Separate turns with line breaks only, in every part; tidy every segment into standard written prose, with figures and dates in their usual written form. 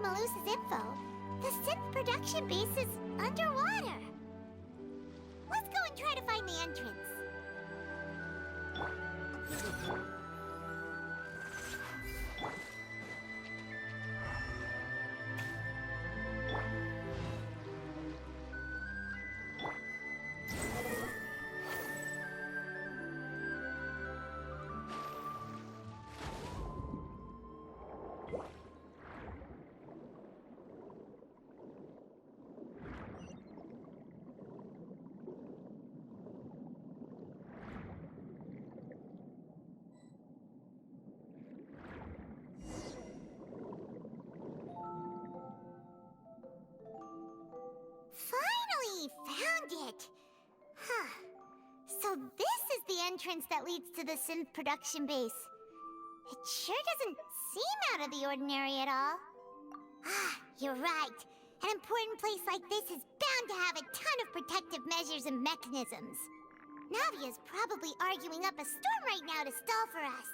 to Malusa's info, the synth production base is underwater. Let's go and try to find the entrance. Finally found it! Huh. So this is the entrance that leads to the synth production base. It sure doesn't seem out of the ordinary at all. Ah, you're right. An important place like this is bound to have a ton of protective measures and mechanisms. Navia's probably arguing up a storm right now to stall for us.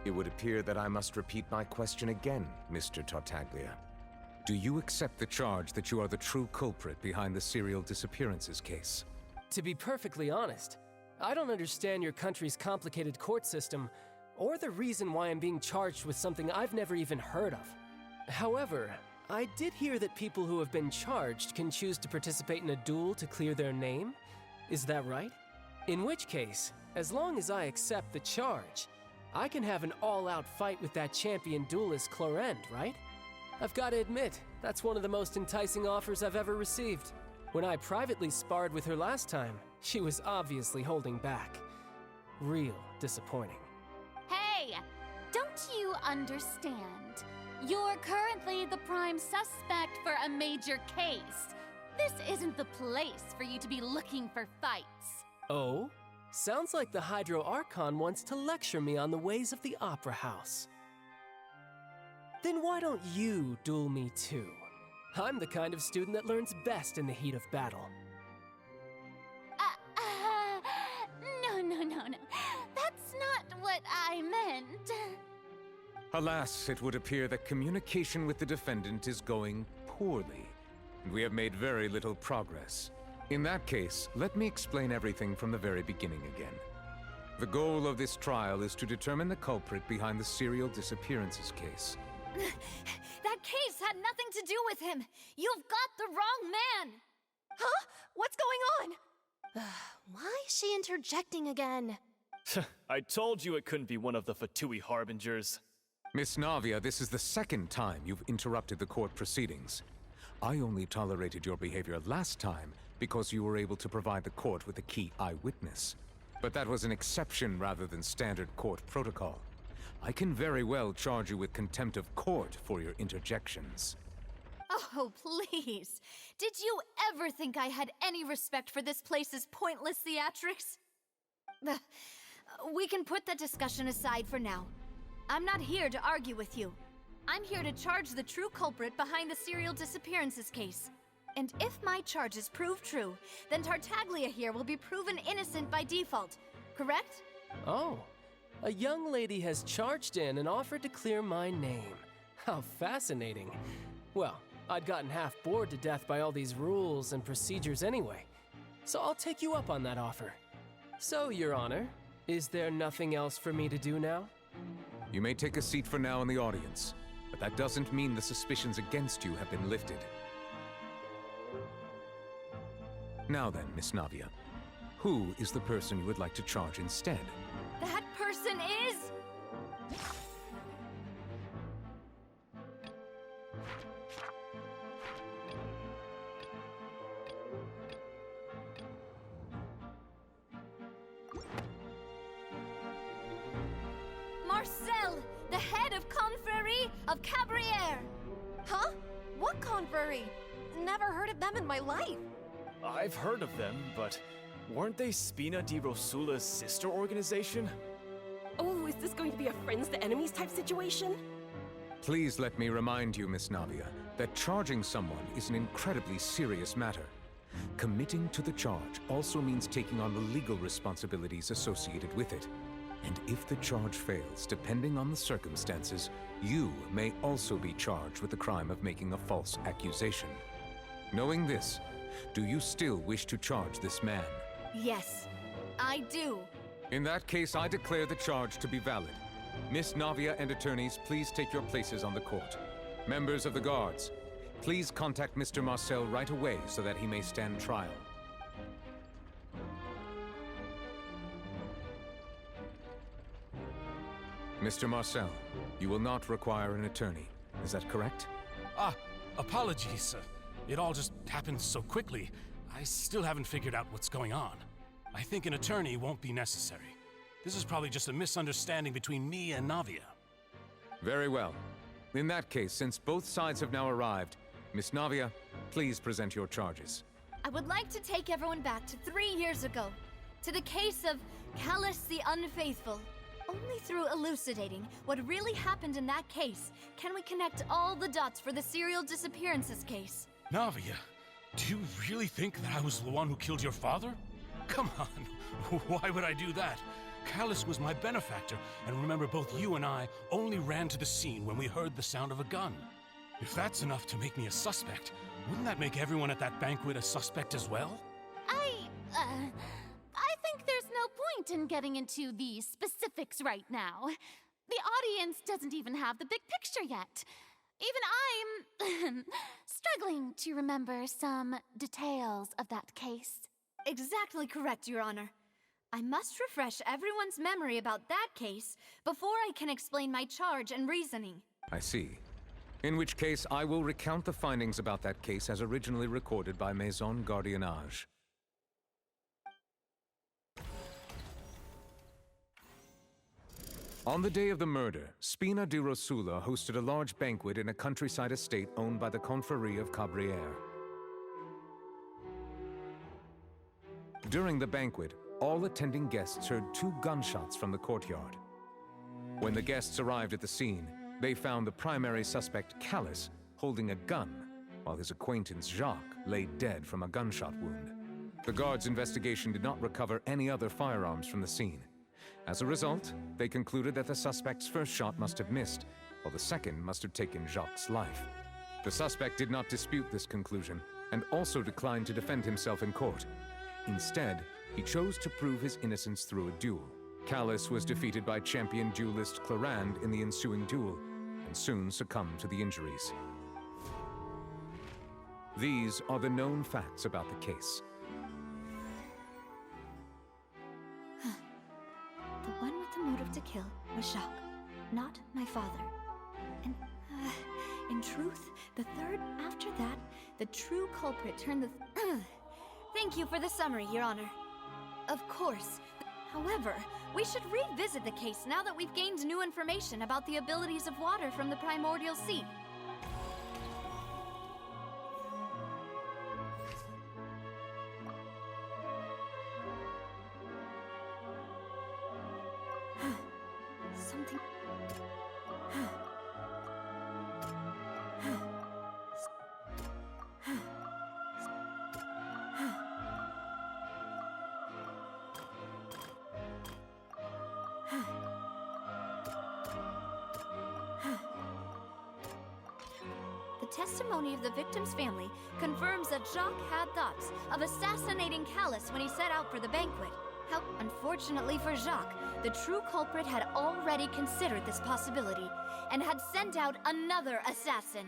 It would appear that I must repeat my question again, Mr. Tartaglia. Do you accept the charge that you are the true culprit behind the serial disappearances case?
To be perfectly honest, I don't understand your country's complicated court system, or the reason why I'm being charged with something I've never even heard of. However, I did hear that people who have been charged can choose to participate in a duel to clear their name. Is that right? In which case, as long as I accept the charge, I can have an all-out fight with that champion duelist Clorend, right? I've got to admit, that's one of the most enticing offers I've ever received. When I privately sparred with her last time, she was obviously holding back. Real disappointing.
Hey! Don't you understand? You're currently the prime suspect for a major case. This isn't the place for you to be looking for fights.
Oh? Sounds like the Hydro Archon wants to lecture me on the ways of the Opera House. Then why don't you duel me too? I'm the kind of student that learns best in the heat of battle.
No. That's not what I meant.
Alas, it would appear that communication with the defendant is going poorly, and we have made very little progress. In that case, let me explain everything from the very beginning again. The goal of this trial is to determine the culprit behind the serial disappearances case.
That case had nothing to do with him. You've got the wrong man.
Huh? What's going on? Why is she interjecting again?
I told you it couldn't be one of the Fatui Harbingers.
Miss Navia, this is the second time you've interrupted the court proceedings. I only tolerated your behavior last time because you were able to provide the court with a key eyewitness. But that was an exception rather than standard court protocol. I can very well charge you with contempt of court for your interjections.
Oh, please. Did you ever think I had any respect for this place's pointless theatrics? We can put that discussion aside for now. I'm not here to argue with you. I'm here to charge the true culprit behind the serial disappearances case. And if my charges prove true, then Tartaglia here will be proven innocent by default, correct?
Oh, a young lady has charged in and offered to clear my name. How fascinating. Well, I'd gotten half bored to death by all these rules and procedures anyway, so I'll take you up on that offer. So, Your Honor, is there nothing else for me to do now?
You may take a seat for now in the audience, but that doesn't mean the suspicions against you have been lifted. Now then, Miss Navia, who is the person you would like to charge instead?
That person is... Marcel, the head of Confrérie of Cabriere!
Huh? What confrery? Never heard of them in my life.
I've heard of them, but weren't they Spina di Rosula's sister organization?
Oh, is this going to be a friends to enemies type situation?
Please let me remind you, Miss Navia, that charging someone is an incredibly serious matter. Committing to the charge also means taking on the legal responsibilities associated with it. And if the charge fails, depending on the circumstances, you may also be charged with the crime of making a false accusation. Knowing this, do you still wish to charge this man?
Yes, I do.
In that case, I declare the charge to be valid. Miss Navia and attorneys, please take your places on the court. Members of the guards, please contact Mr. Marcel right away so that he may stand trial. Mr. Marcel, you will not require an attorney. Is that correct?
Apologies. It all just happened so quickly. I still haven't figured out what's going on. I think an attorney won't be necessary. This is probably just a misunderstanding between me and Navia.
Very well. In that case, since both sides have now arrived, Miss Navia, please present your charges.
I would like to take everyone back to 3 years ago, to the case of Callus the Unfaithful. Only through elucidating what really happened in that case can we connect all the dots for the serial disappearances case.
Navia, do you really think that I was the one who killed your father? Come on, why would I do that? Callus was my benefactor, and remember both you and I only ran to the scene when we heard the sound of a gun. If that's enough to make me a suspect, wouldn't that make everyone at that banquet a suspect as well?
I think there's no point in getting into the specifics right now. The audience doesn't even have the big picture yet. Even I'm struggling to remember some details of that case.
Exactly correct, Your Honor. I must refresh everyone's memory about that case before I can explain my charge and reasoning.
I see. In which case, I will recount the findings about that case as originally recorded by Maison Gardiennage. On the day of the murder, Spina di Rosula hosted a large banquet in a countryside estate owned by the Confrérie of Cabriere. During the banquet, all attending guests heard 2 gunshots from the courtyard. When the guests arrived at the scene, they found the primary suspect, Callus, holding a gun, while his acquaintance, Jacques, lay dead from a gunshot wound. The guards' investigation did not recover any other firearms from the scene. As a result, they concluded that the suspect's first shot must have missed, while the second must have taken Jacques' life. The suspect did not dispute this conclusion, and also declined to defend himself in court. Instead, he chose to prove his innocence through a duel. Callus was defeated by champion duelist Clarand in the ensuing duel, and soon succumbed to the injuries. These are the known facts about the case.
The one with the motive to kill was Jacques, not my father. And, in truth, the third after that, the true culprit turned the... Thank you for the summary, Your Honor. Of course. However, we should revisit the case now that we've gained new information about the abilities of water from the Primordial Sea. Something... The testimony of the victim's family confirms that Jacques had thoughts of assassinating Callus when he set out for the banquet. How unfortunately for Jacques, the true culprit had already considered this possibility and had sent out another assassin.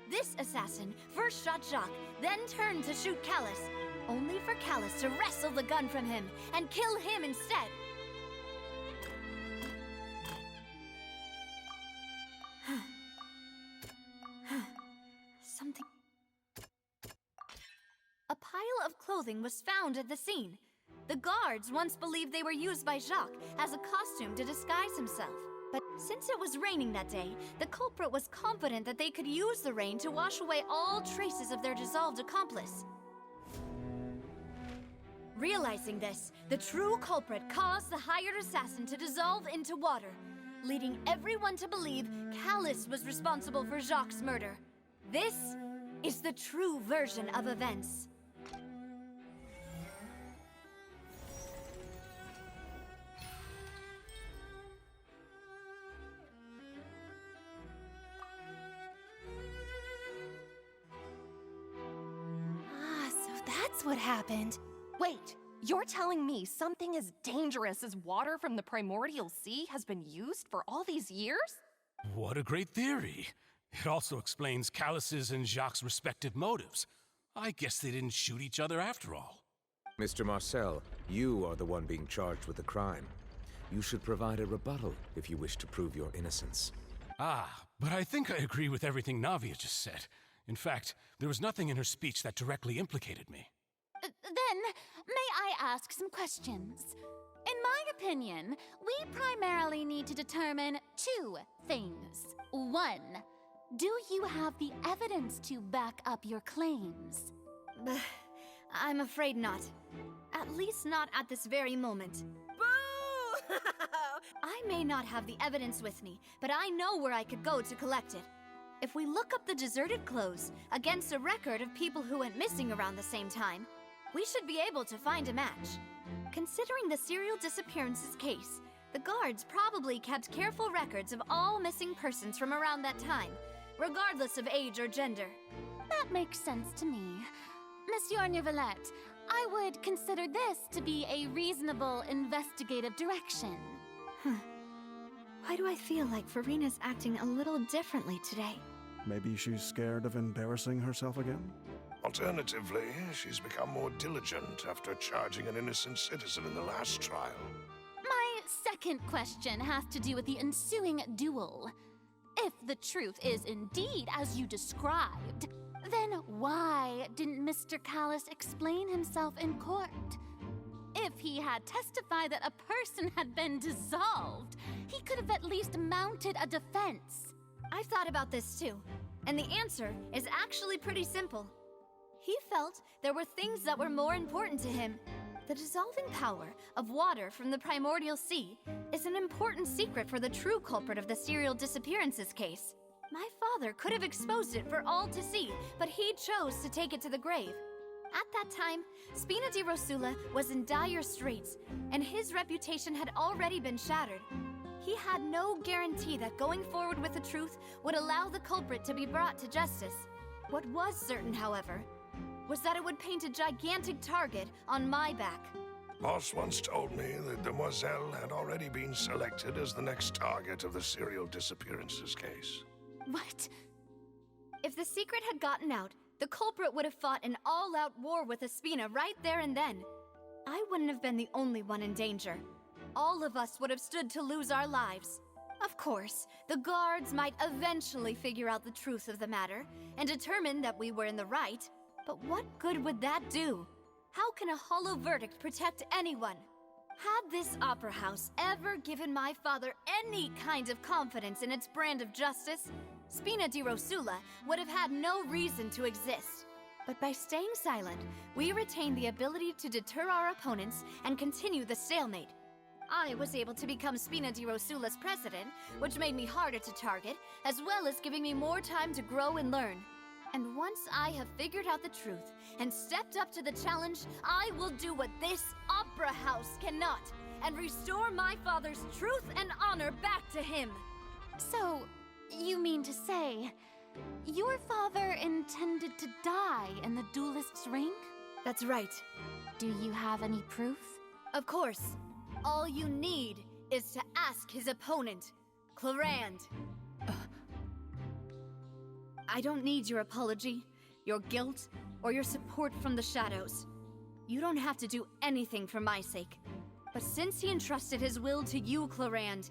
This assassin first shot Jacques, then turned to shoot Callus, only for Callus to wrestle the gun from him and kill him instead. Something... pile of clothing was found at the scene. The guards once believed they were used by Jacques as a costume to disguise himself. But since it was raining that day, the culprit was confident that they could use the rain to wash away all traces of their dissolved accomplice. Realizing this, the true culprit caused the hired assassin to dissolve into water, leading everyone to believe Callus was responsible for Jacques' murder. This is the true version of events.
So that's what happened.
Wait, you're telling me something as dangerous as water from the Primordial Sea has been used for all these years?
What a great theory. It also explains Callus's and Jacques' respective motives. I guess they didn't shoot each other after all.
Mr. Marcel, you are the one being charged with the crime. You should provide a rebuttal if you wish to prove your innocence.
Ah, but I think I agree with everything Navia just said. In fact, there was nothing in her speech that directly implicated me.
Then, may I ask some questions? In my opinion, we primarily need to determine two things. One, do you have the evidence to back up your claims?
I'm afraid not. At least not at this very moment.
Boo!
I may not have the evidence with me, but I know where I could go to collect it. If we look up the deserted clothes against a record of people who went missing around the same time, we should be able to find a match. Considering the serial disappearances case, the guards probably kept careful records of all missing persons from around that time, regardless of age or gender.
That makes sense to me. Monsieur Neuvillette, I would consider this to be a reasonable investigative direction.
Why do I feel like Farina's acting a little differently today?
Maybe she's scared of embarrassing herself again?
Alternatively, she's become more diligent after charging an innocent citizen in the last trial.
My second question has to do with the ensuing duel. If the truth is indeed as you described, then why didn't Mr. Callus explain himself in court? If he had testified that a person had been dissolved, he could have at least mounted a defense.
I've thought about this too, and the answer is actually pretty simple. He felt there were things that were more important to him. The dissolving power of water from the Primordial Sea is an important secret for the true culprit of the serial disappearances case. My father could have exposed it for all to see, but he chose to take it to the grave. At that time, Spina di Rosula was in dire straits, and his reputation had already been shattered. He had no guarantee that going forward with the truth would allow the culprit to be brought to justice. What was certain, however, was that it would paint a gigantic target on my back.
Moss once told me that Demoiselle had already been selected as the next target of the serial disappearances case.
What?
If the secret had gotten out, the culprit would have fought an all-out war with Espina right there and then. I wouldn't have been the only one in danger. All of us would have stood to lose our lives. Of course, the guards might eventually figure out the truth of the matter and determine that we were in the right. But what good would that do? How can a hollow verdict protect anyone? Had this opera house ever given my father any kind of confidence in its brand of justice, Spina di Rosula would have had no reason to exist. But by staying silent, we retained the ability to deter our opponents and continue the stalemate. I was able to become Spina di Rosula's president, which made me harder to target, as well as giving me more time to grow and learn. And once I have figured out the truth and stepped up to the challenge, I will do what this opera house cannot, and restore my father's truth and honor back to him.
So, you mean to say, your father intended to die in the duelist's ring?
That's right.
Do you have any proof?
Of course. All you need is to ask his opponent, Clarand. I don't need your apology, your guilt, or your support from the shadows. You don't have to do anything for my sake. But since he entrusted his will to you, Clarand,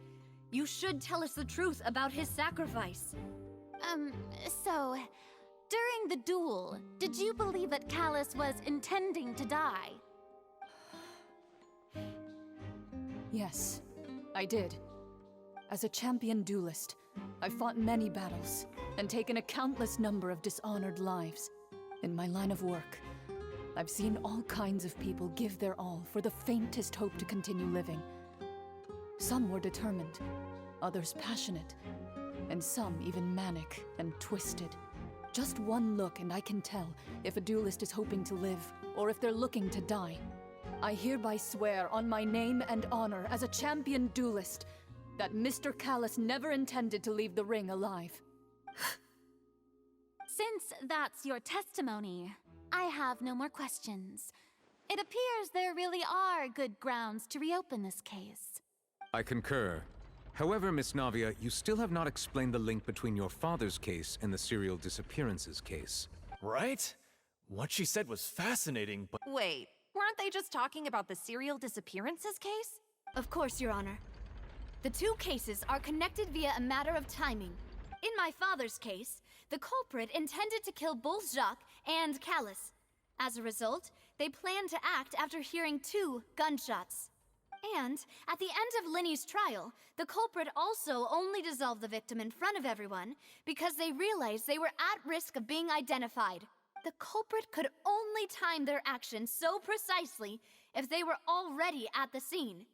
you should tell us the truth about his sacrifice.
So, during the duel, did you believe that Callus was intending to die?
Yes, I did. As a champion duelist, I fought many battles and taken a countless number of dishonored lives. In my line of work, I've seen all kinds of people give their all for the faintest hope to continue living. Some were determined, others passionate, and some even manic and twisted. Just one look and I can tell if a duelist is hoping to live or if they're looking to die. I hereby swear on my name and honor as a champion duelist that Mr. Callus never intended to leave the ring alive.
Since that's your testimony, I have no more questions. It appears there really are good grounds to reopen this case.
I concur. However, Miss Navia, you still have not explained the link between your father's case and the serial disappearances case.
Right? What she said was fascinating, but...
Wait, weren't they just talking about the serial disappearances case?
Of course, Your Honor. The two cases are connected via a matter of timing. In my father's case, the culprit intended to kill both Jacques and Callus. As a result, they planned to act after hearing 2 gunshots. And at the end of Linny's trial, the culprit also only dissolved the victim in front of everyone because they realized they were at risk of being identified. The culprit could only time their actions so precisely if they were already at the scene.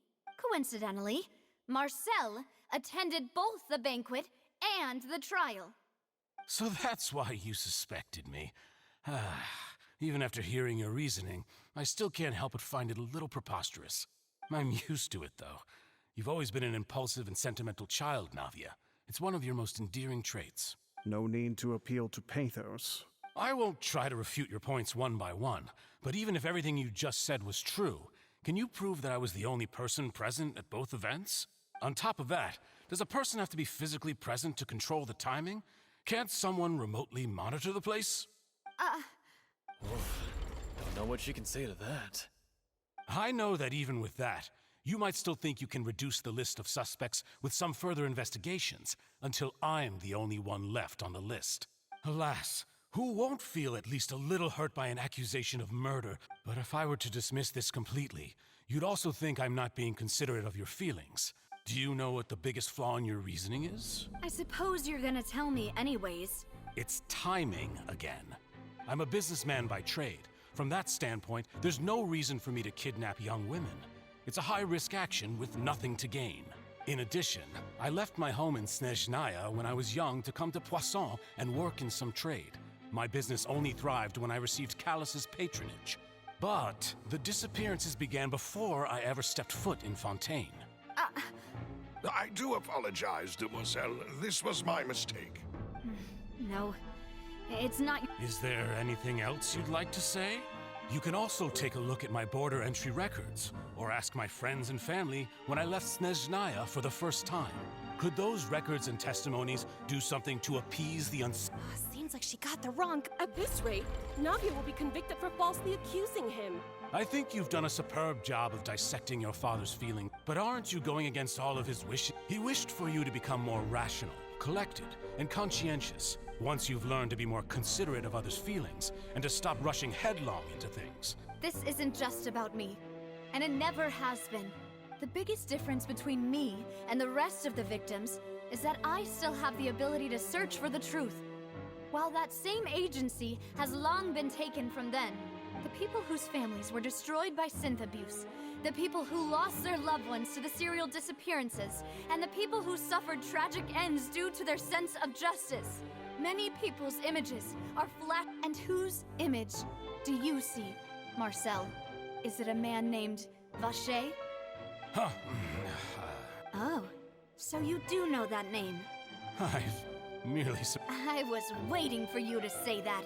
Coincidentally, Marcel attended both the banquet and the trial.
So that's why you suspected me. Even after hearing your reasoning, I still can't help but find it a little preposterous. I'm used to it, though. You've always been an impulsive and sentimental child, Navia. It's one of your most endearing traits.
No need to appeal to pathos.
I won't try to refute your points one by one, but even if everything you just said was true, can you prove that I was the only person present at both events? On top of that, does a person have to be physically present to control the timing? Can't someone remotely monitor the place?
Don't know what she can say to that.
I know that even with that, you might still think you can reduce the list of suspects with some further investigations, until I'm the only one left on the list. Alas, who won't feel at least a little hurt by an accusation of murder? But if I were to dismiss this completely, you'd also think I'm not being considerate of your feelings. Do you know what the biggest flaw in your reasoning is?
I suppose you're gonna tell me anyways.
It's timing again. I'm a businessman by trade. From that standpoint, there's no reason for me to kidnap young women. It's a high-risk action with nothing to gain. In addition, I left my home in Snezhnaya when I was young to come to Poisson and work in some trade. My business only thrived when I received Callus's patronage. But the disappearances began before I ever stepped foot in Fontaine.
I do apologize, Demoiselle. This was my mistake.
No, it's not.
Is there anything else you'd like to say? You can also take a look at my border entry records, or ask my friends and family when I left Snezhnaya for the first time. Could those records and testimonies do something to appease the
Seems like she got the wrong...
At this rate, Navia will be convicted for falsely accusing him.
I think you've done a superb job of dissecting your father's feelings, but aren't you going against all of his wishes? He wished for you to become more rational, collected, and conscientious. Once you've learned to be more considerate of others' feelings, and to stop rushing headlong into things.
This isn't just about me, and it never has been. The biggest difference between me and the rest of the victims is that I still have the ability to search for the truth. While that same agency has long been taken from them, the people whose families were destroyed by synth abuse, the people who lost their loved ones to the serial disappearances, and the people who suffered tragic ends due to their sense of justice. Many people's images are flat. And whose image do you see, Marcel? Is it a man named Vacher?
Huh.
Oh, so you do know that name.
I've merely...
I was waiting for you to say that.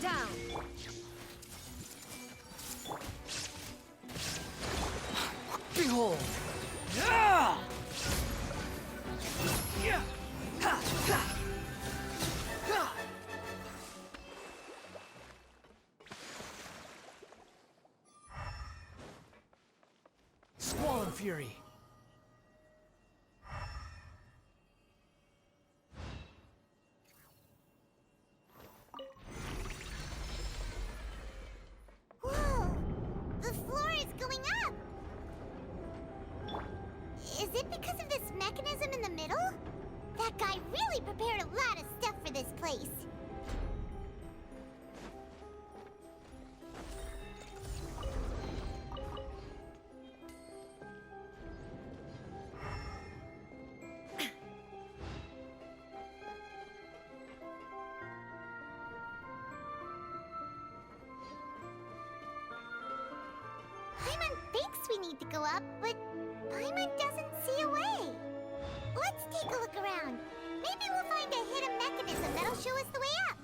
down!
Behold! Squall Fury!
Whoa! The floor is going up! Is it because of this mechanism in the middle? That guy really prepared a lot of stuff for this place. Paimon thinks we need to go up, but Paimon doesn't see a way. Let's take a look around. Maybe we'll find a hidden mechanism that'll show us the way up.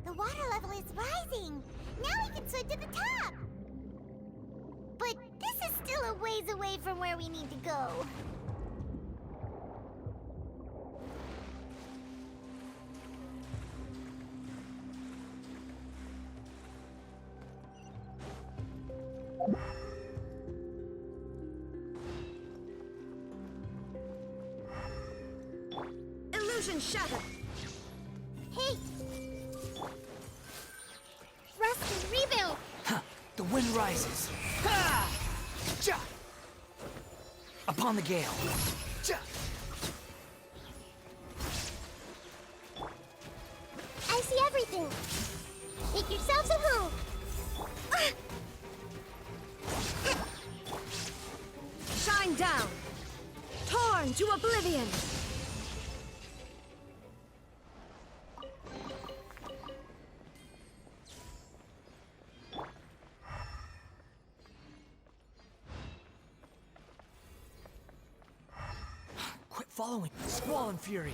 The water level is rising. Now we can swim to the top. But this is still a ways away from where we need to go.
Illusion shattered!
Hey! Rust and rebuild!
Huh. The wind rises. Ha! Ja! Upon the gale. Ja!
I see everything. Make yourselves at home.
Shine down! Torn to oblivion!
Quit following. Squall and Fury.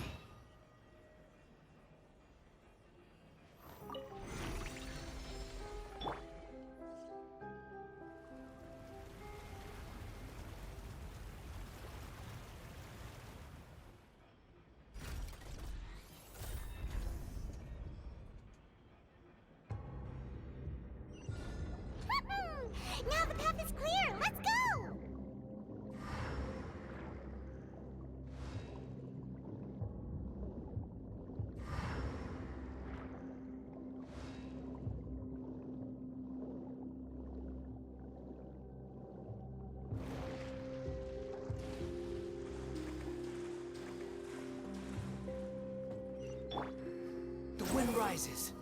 Now the path is clear. Let's go.
The wind rises.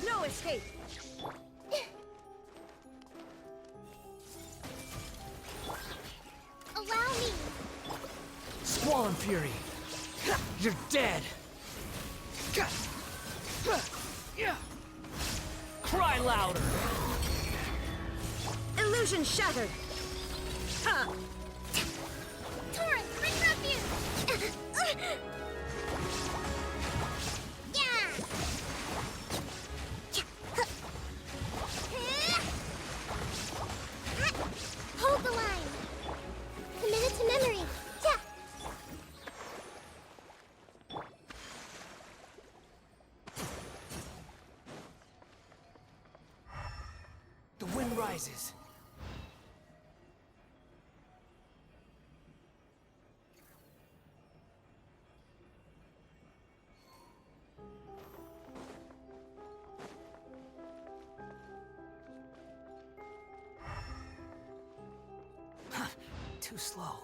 No escape!
Allow me!
Squall Fury! You're dead! Cry louder!
Illusion shattered! Ha!
Torrent, bring refuge! Yeah! Hold the line! Commit it to memory! Yeah!
The wind rises. Too slow.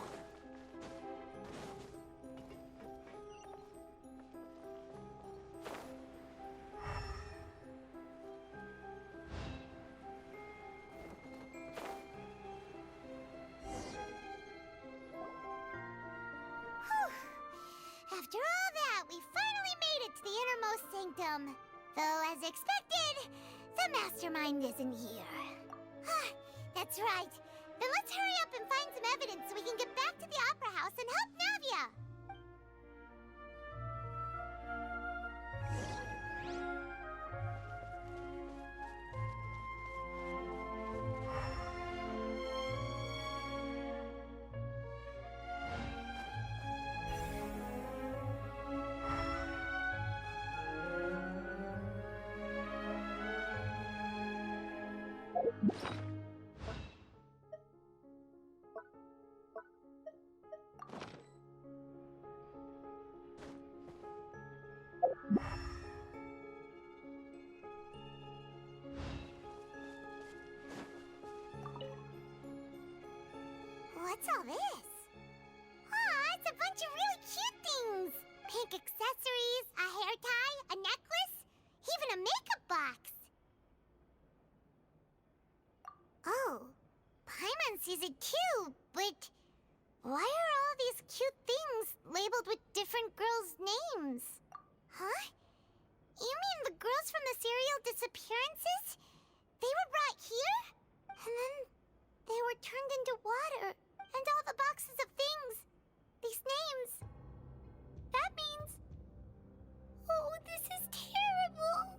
After all that, we finally made it to the innermost sanctum. Though, as expected, the mastermind isn't here. That's right. Then let's hurry up and find some evidence so we can get back to the Opera House and help Navia. What's all this? Aw, it's a bunch of really cute things! Pink accessories, a hair tie, a necklace, even a makeup box! Oh, Paimon sees it too, but why are all these cute things labeled with different girls' names? Huh? You mean the girls from the serial disappearances? They were brought here? And then they were turned into water. And all the boxes of things. These names. That means... Oh, this is terrible.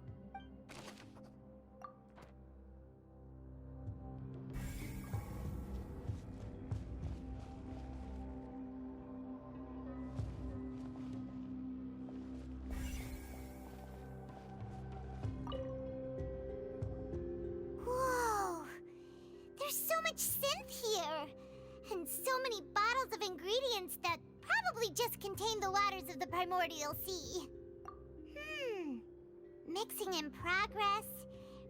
Whoa. There's so much synth here. And so many bottles of ingredients that probably just contain the waters of the Primordial Sea. Mixing in progress.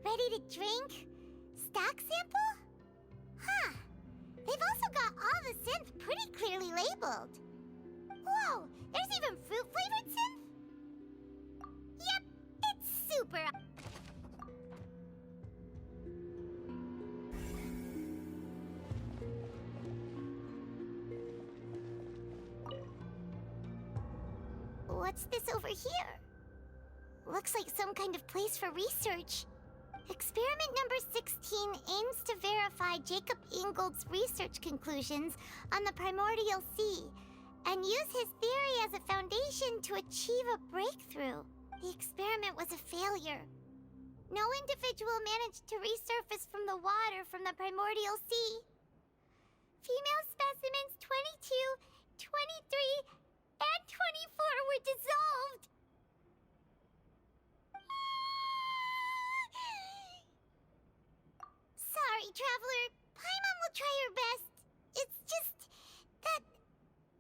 Ready to drink? Stock sample? Huh. They've also got all the synth pretty clearly labeled. Whoa, there's even fruit-flavored synth? Yep, it's super... What's this over here? Looks like some kind of place for research. Experiment number 16 aims to verify Jacob Ingold's research conclusions on the Primordial Sea and use his theory as a foundation to achieve a breakthrough. The experiment was a failure. No individual managed to resurface from the water from the Primordial Sea. Female specimens 22, 23, and 24 were dissolved. Sorry, Traveler. Paimon will try her best. It's just that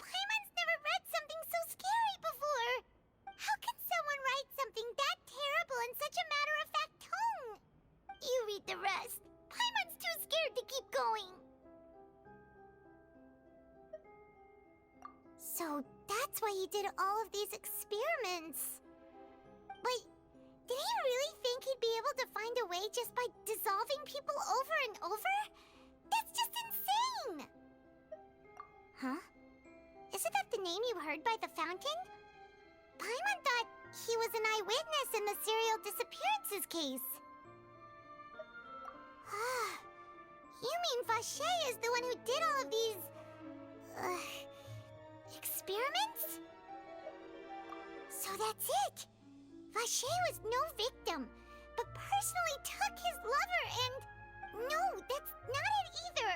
Paimon's never read something so scary before. How can someone write something that terrible in such a matter-of-fact tone? You read the rest. Paimon's too scared to keep going. So that's why you did all of these experiments. But Did he really think he'd be able to find a way just by dissolving people over and over? That's just insane! Huh? Isn't that the name you heard by the fountain? Paimon thought he was an eyewitness in the serial disappearances case. You mean Vache is the one who did all of these... experiments? So that's it! Vache was no victim, but personally took his lover and... No, that's not it either!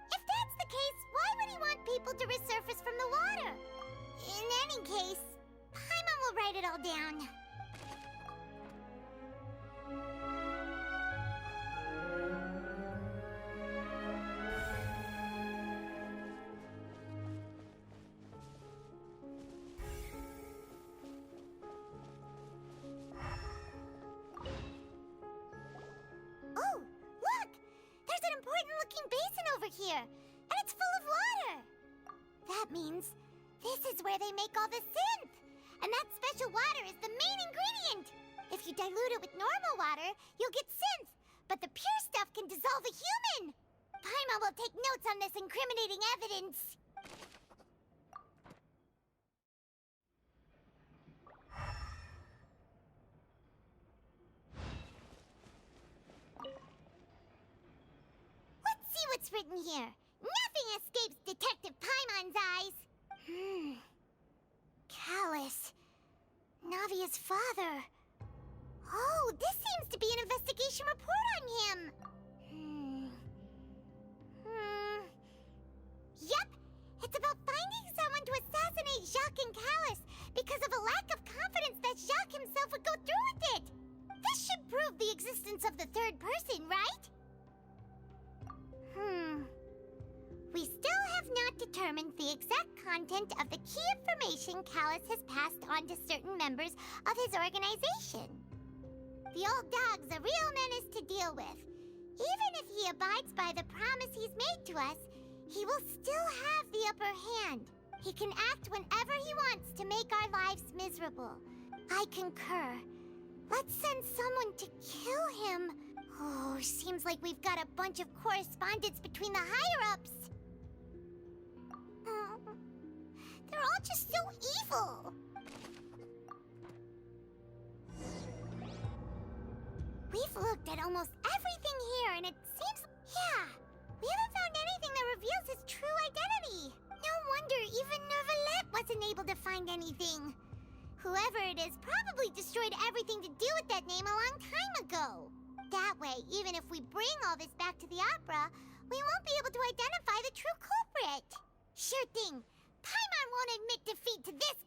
If that's the case, why would he want people to resurface from the water? In any case, Paimon will write it all down. Oh, look! There's an important-looking basin over here, and it's full of water! That means this is where they make all the synth! And that special water is the main ingredient! If you dilute it with normal water, you'll get synth, but the pure stuff can dissolve a human! Paimon will take notes on this incriminating evidence! Let's see what's written here. Nothing escapes Detective Paimon's eyes! Callus. Navia's father. Oh, this seems to be an investigation report on him. Yep, it's about finding someone to assassinate Jacques and Callus because of a lack of confidence that Jacques himself would go through with it. This should prove the existence of the third person, right? We still have not determined the exact content of the key information Callus has passed on to certain members of his organization. The old dog's a real menace to deal with. Even if he abides by the promise he's made to us, he will still have the upper hand. He can act whenever he wants to make our lives miserable. I concur. Let's send someone to kill him. Oh, seems like we've got a bunch of correspondence between the higher-ups. They're all just so evil. We've looked at almost everything here, and it seems... Yeah, we haven't found anything that reveals his true identity. No wonder even Neuvillette wasn't able to find anything. Whoever it is probably destroyed everything to do with that name a long time ago. That way, even if we bring all this back to the opera, we won't be able to identify the true culprit. Sure thing. Paimon won't admit defeat to this